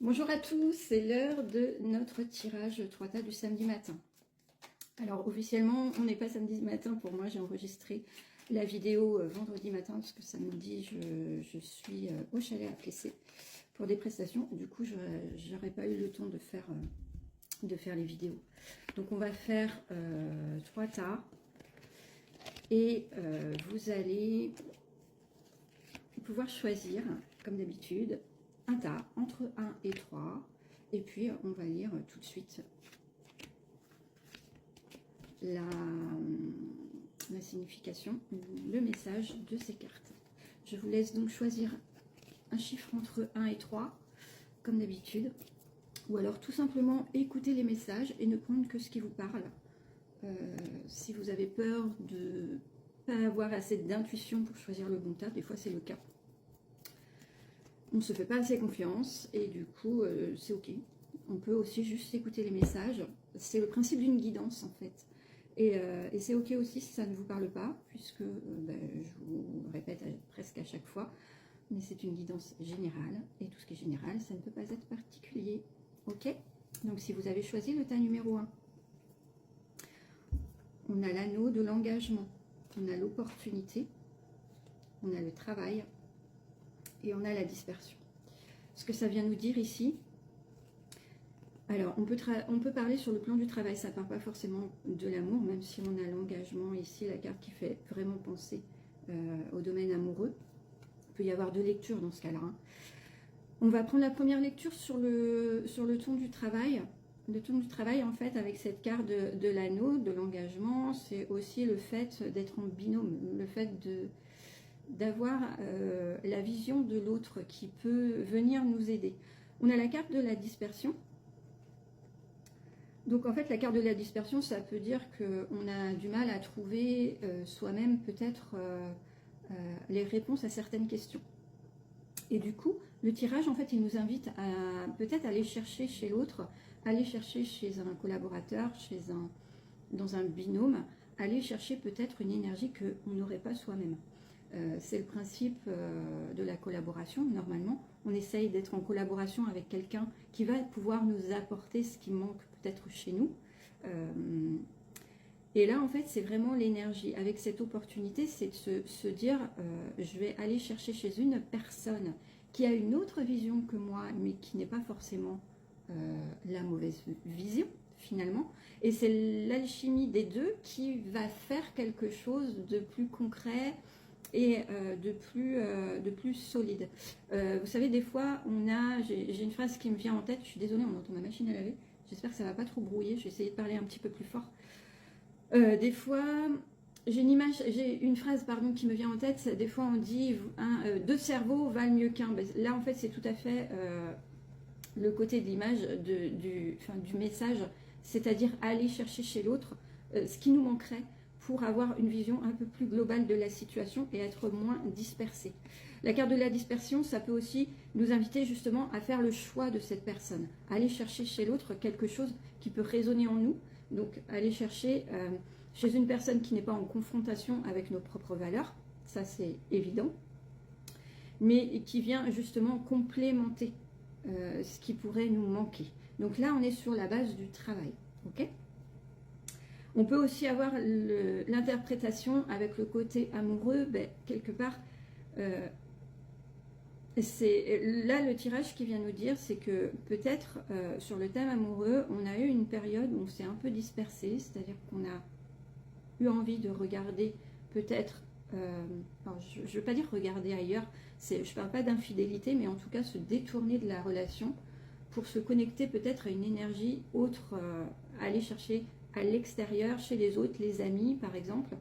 Bonjour à tous, c'est l'heure de notre tirage 3 tas du samedi matin. Alors officiellement, on n'est pas samedi matin pour moi, j'ai enregistré la vidéo vendredi matin parce que samedi je suis au chalet à Plessé pour des prestations. Du coup, je n'aurais pas eu le temps de faire les vidéos. Donc on va faire 3 tas et vous allez pouvoir choisir, comme d'habitude, un tas entre 1 et 3. Et puis, on va lire tout de suite la signification, le message de ces cartes. Je vous laisse donc choisir un chiffre entre 1 et 3, comme d'habitude. Ou alors tout simplement écouter les messages et ne prendre que ce qui vous parle. Si vous avez peur de ne pas avoir assez d'intuition pour choisir le bon tas, des fois c'est le cas. On ne se fait pas assez confiance et du coup c'est ok. On peut aussi juste écouter les messages. C'est le principe d'une guidance en fait. Et c'est ok aussi si ça ne vous parle pas, puisque je vous répète presque à chaque fois, mais c'est une guidance générale. Et tout ce qui est général, ça ne peut pas être particulier. Ok? Donc si vous avez choisi le tas numéro 1, on a l'anneau de l'engagement, on a l'opportunité, on a le travail, et on a la dispersion. Ce que ça vient nous dire ici, alors on peut parler sur le plan du travail, ça ne parle pas forcément de l'amour, même si on a l'engagement ici, la carte qui fait vraiment penser au domaine amoureux. Il peut y avoir deux lectures dans ce cas-là. Hein. On va prendre la première lecture sur le ton du travail. Le ton du travail, en fait, avec cette carte de l'anneau, de l'engagement, c'est aussi le fait d'être en binôme, le fait d'avoir la vision de l'autre qui peut venir nous aider. On a la carte de la dispersion. Donc en fait, la carte de la dispersion, ça peut dire qu'on a du mal à trouver soi-même peut-être les réponses à certaines questions. Et du coup, le tirage, en fait, il nous invite à peut-être aller chercher chez l'autre, aller chercher chez un collaborateur, dans un binôme, aller chercher peut-être une énergie qu'on n'aurait pas soi-même. C'est le principe de la collaboration. Normalement, on essaye d'être en collaboration avec quelqu'un qui va pouvoir nous apporter ce qui manque peut-être chez nous. Et là, en fait, c'est vraiment l'énergie. Avec cette opportunité, c'est de se dire, je vais aller chercher chez une personne qui a une autre vision que moi, mais qui n'est pas forcément la mauvaise vision, finalement. Et c'est l'alchimie des deux qui va faire quelque chose de plus concret, et de plus solide. Vous savez, des fois, j'ai une phrase qui me vient en tête, je suis désolée, on entend ma machine à laver, j'espère que ça ne va pas trop brouiller, je vais essayer de parler un petit peu plus fort. Des fois, j'ai une phrase qui me vient en tête, des fois on dit deux cerveaux valent mieux qu'un. Là, en fait, c'est tout à fait le côté de l'image du message, c'est-à-dire aller chercher chez l'autre ce qui nous manquerait, pour avoir une vision un peu plus globale de la situation et être moins dispersé. La carte de la dispersion, ça peut aussi nous inviter justement à faire le choix de cette personne, aller chercher chez l'autre quelque chose qui peut résonner en nous, donc aller chercher chez une personne qui n'est pas en confrontation avec nos propres valeurs, ça c'est évident, mais qui vient justement complémenter ce qui pourrait nous manquer. Donc là, on est sur la base du travail, ok ? On peut aussi avoir l'interprétation avec le côté amoureux, quelque part, c'est là le tirage qui vient nous dire, c'est que peut-être sur le thème amoureux, on a eu une période où on s'est un peu dispersé, c'est-à-dire qu'on a eu envie de regarder peut-être, je ne veux pas dire regarder ailleurs, je ne parle pas d'infidélité, mais en tout cas se détourner de la relation pour se connecter peut-être à une énergie autre, aller chercher à l'extérieur, chez les autres, les amis par exemple,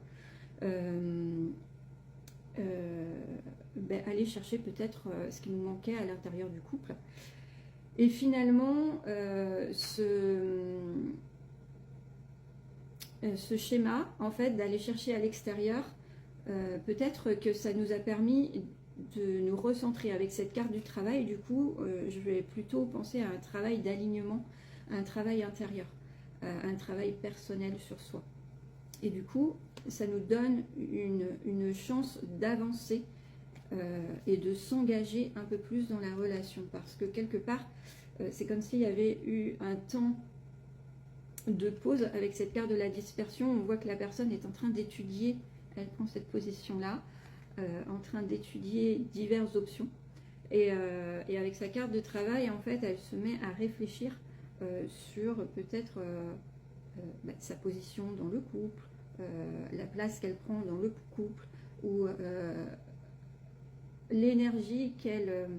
aller chercher peut-être ce qui nous manquait à l'intérieur du couple. Et finalement, ce schéma, en fait, d'aller chercher à l'extérieur, peut-être que ça nous a permis de nous recentrer avec cette carte du travail. Du coup, je vais plutôt penser à un travail d'alignement, un travail intérieur, un travail personnel sur soi. Et du coup, ça nous donne une chance d'avancer et de s'engager un peu plus dans la relation. Parce que quelque part, c'est comme s'il y avait eu un temps de pause avec cette carte de la dispersion. On voit que la personne est en train d'étudier, elle prend cette position-là, en train d'étudier diverses options. Et avec sa carte de travail, en fait, elle se met à réfléchir sur peut-être sa position dans le couple, la place qu'elle prend dans le couple, ou l'énergie qu'elle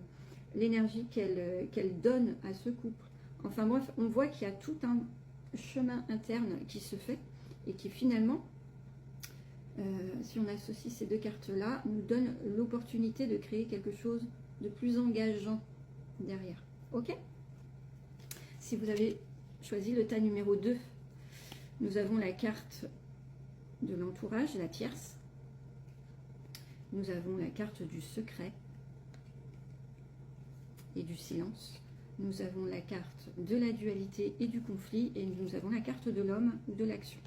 donne à ce couple. Enfin bref, on voit qu'il y a tout un chemin interne qui se fait et qui finalement, si on associe ces deux cartes-là, nous donne l'opportunité de créer quelque chose de plus engageant derrière. Ok? Si vous avez choisi le tas numéro 2, nous avons la carte de l'entourage, la tierce. Nous avons la carte du secret et du silence. Nous avons la carte de la dualité et du conflit. Et nous avons la carte de l'homme ou de l'action.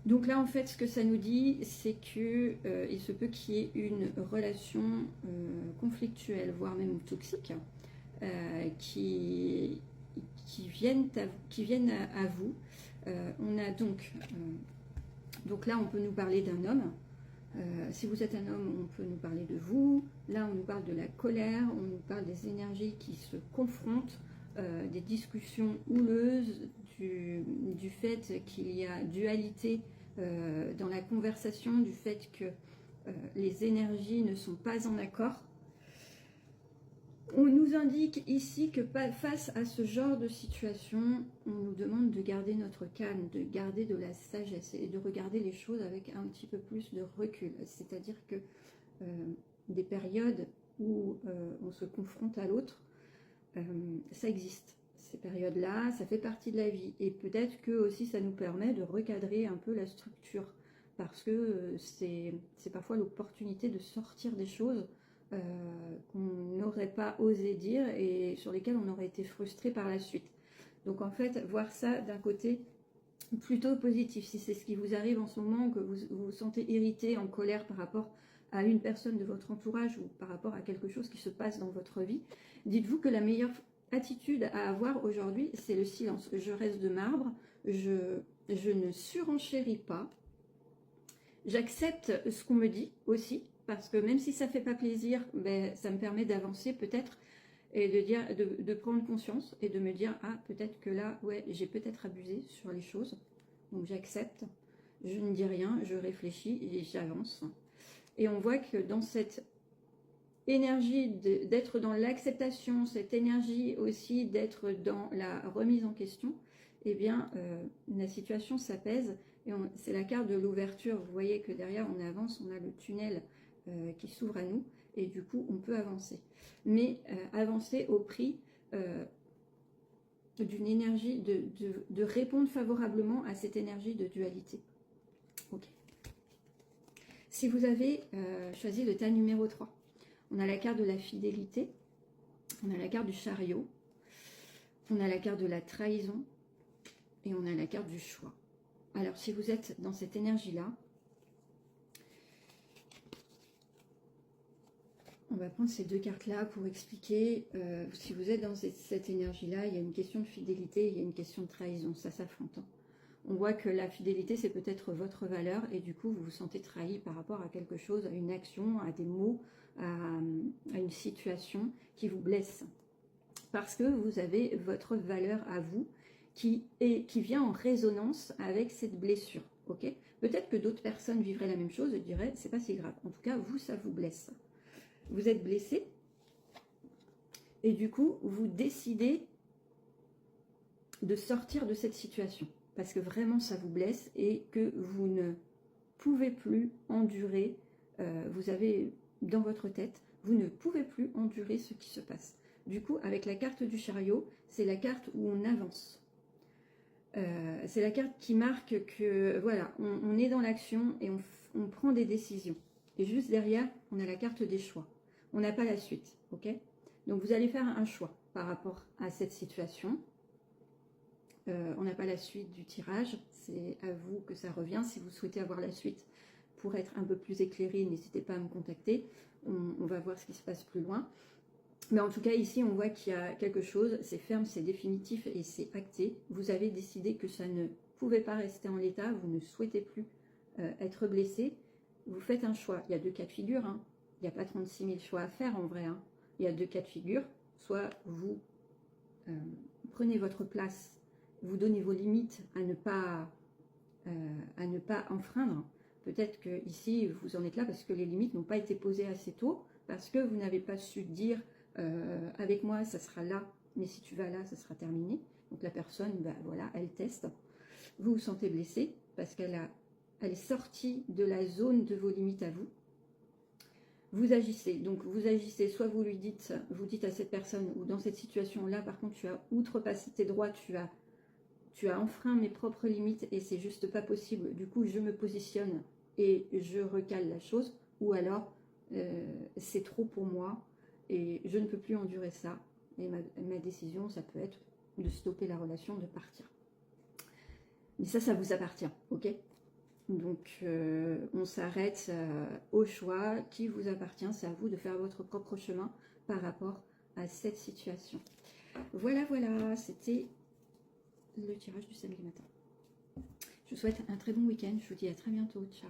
Donc là, en fait, ce que ça nous dit, c'est que il se peut qu'il y ait une relation conflictuelle, voire même toxique, qui viennent à vous. On a donc là, on peut nous parler d'un homme. Si vous êtes un homme, on peut nous parler de vous. Là, on nous parle de la colère, on nous parle des énergies qui se confrontent, des discussions houleuses, du fait qu'il y a dualité dans la conversation, du fait que les énergies ne sont pas en accord. On nous indique ici que face à ce genre de situation, on nous demande de garder notre calme, de garder de la sagesse et de regarder les choses avec un petit peu plus de recul. C'est-à-dire que des périodes où on se confronte à l'autre, ça existe. Ces périodes-là, ça fait partie de la vie. Et peut-être que aussi ça nous permet de recadrer un peu la structure. Parce que c'est parfois l'opportunité de sortir des choses qu'on n'aurait pas osé dire et sur lesquelles on aurait été frustré par la suite. Donc en fait, voir ça d'un côté plutôt positif. Si c'est ce qui vous arrive en ce moment, que vous vous sentez irrité, en colère par rapport à une personne de votre entourage ou par rapport à quelque chose qui se passe dans votre vie, dites-vous que la meilleure attitude à avoir aujourd'hui, c'est le silence. Je reste de marbre, je ne surenchéris pas, j'accepte ce qu'on me dit aussi, parce que même si ça ne fait pas plaisir, ben, ça me permet d'avancer peut-être et de prendre conscience et de me dire, ah, peut-être que là, ouais, j'ai peut-être abusé sur les choses. Donc j'accepte, je ne dis rien, je réfléchis et j'avance. Et on voit que dans cette énergie d'être dans l'acceptation, cette énergie aussi d'être dans la remise en question, eh bien, la situation s'apaise. Et c'est la carte de l'ouverture. Vous voyez que derrière, on avance, on a le tunnel qui s'ouvre à nous. Et du coup, on peut avancer. Mais avancer au prix d'une énergie, de répondre favorablement à cette énergie de dualité. Ok. Si vous avez choisi le tas numéro 3, on a la carte de la fidélité, on a la carte du chariot, on a la carte de la trahison et on a la carte du choix. Alors, si vous êtes dans cette énergie-là, on va prendre ces deux cartes-là pour expliquer. Si vous êtes dans cette énergie-là, il y a une question de fidélité, il y a une question de trahison, ça s'affronte. On voit que la fidélité, c'est peut-être votre valeur et du coup, vous vous sentez trahi par rapport à quelque chose, à une action, à des mots, à une situation qui vous blesse. Parce que vous avez votre valeur à vous qui vient en résonance avec cette blessure. Okay, peut-être que d'autres personnes vivraient la même chose et diraient, c'est pas si grave. En tout cas, vous, ça vous blesse. Vous êtes blessé et du coup, vous décidez de sortir de cette situation. Parce que vraiment ça vous blesse et que vous ne pouvez plus endurer, vous avez dans votre tête, vous ne pouvez plus endurer ce qui se passe. Du coup, avec la carte du chariot, c'est la carte où on avance. C'est la carte qui marque que, voilà, on est dans l'action et on prend des décisions. Et juste derrière, on a la carte des choix. On n'a pas la suite, ok? Donc vous allez faire un choix par rapport à cette situation. On n'a pas la suite du tirage, c'est à vous que ça revient. Si vous souhaitez avoir la suite, pour être un peu plus éclairé, n'hésitez pas à me contacter. On va voir ce qui se passe plus loin. Mais en tout cas, ici, on voit qu'il y a quelque chose, c'est ferme, c'est définitif et c'est acté. Vous avez décidé que ça ne pouvait pas rester en l'état, vous ne souhaitez plus être blessé. Vous faites un choix. Il y a deux cas de figure, hein. Il n'y a pas 36 000 choix à faire en vrai, hein. Il y a deux cas de figure. Soit vous prenez votre place, vous donnez vos limites à ne pas enfreindre. Peut-être que ici vous en êtes là parce que les limites n'ont pas été posées assez tôt, parce que vous n'avez pas su dire avec moi ça sera là, mais si tu vas là ça sera terminé. Donc la personne, ben, voilà, elle teste. Vous vous sentez blessé parce qu'elle est sortie de la zone de vos limites à vous. Vous agissez, donc vous agissez, soit vous dites à cette personne, ou dans cette situation-là, par contre, tu as outrepassé tes droits, tu as enfreint mes propres limites et c'est juste pas possible. Du coup, je me positionne et je recale la chose, ou alors c'est trop pour moi et je ne peux plus endurer ça. Et ma décision, ça peut être de stopper la relation, de partir. Mais ça vous appartient, ok ? Donc, on s'arrête au choix qui vous appartient. C'est à vous de faire votre propre chemin par rapport à cette situation. Voilà, voilà, c'était le tirage du samedi matin. Je vous souhaite un très bon week-end. Je vous dis à très bientôt. Ciao.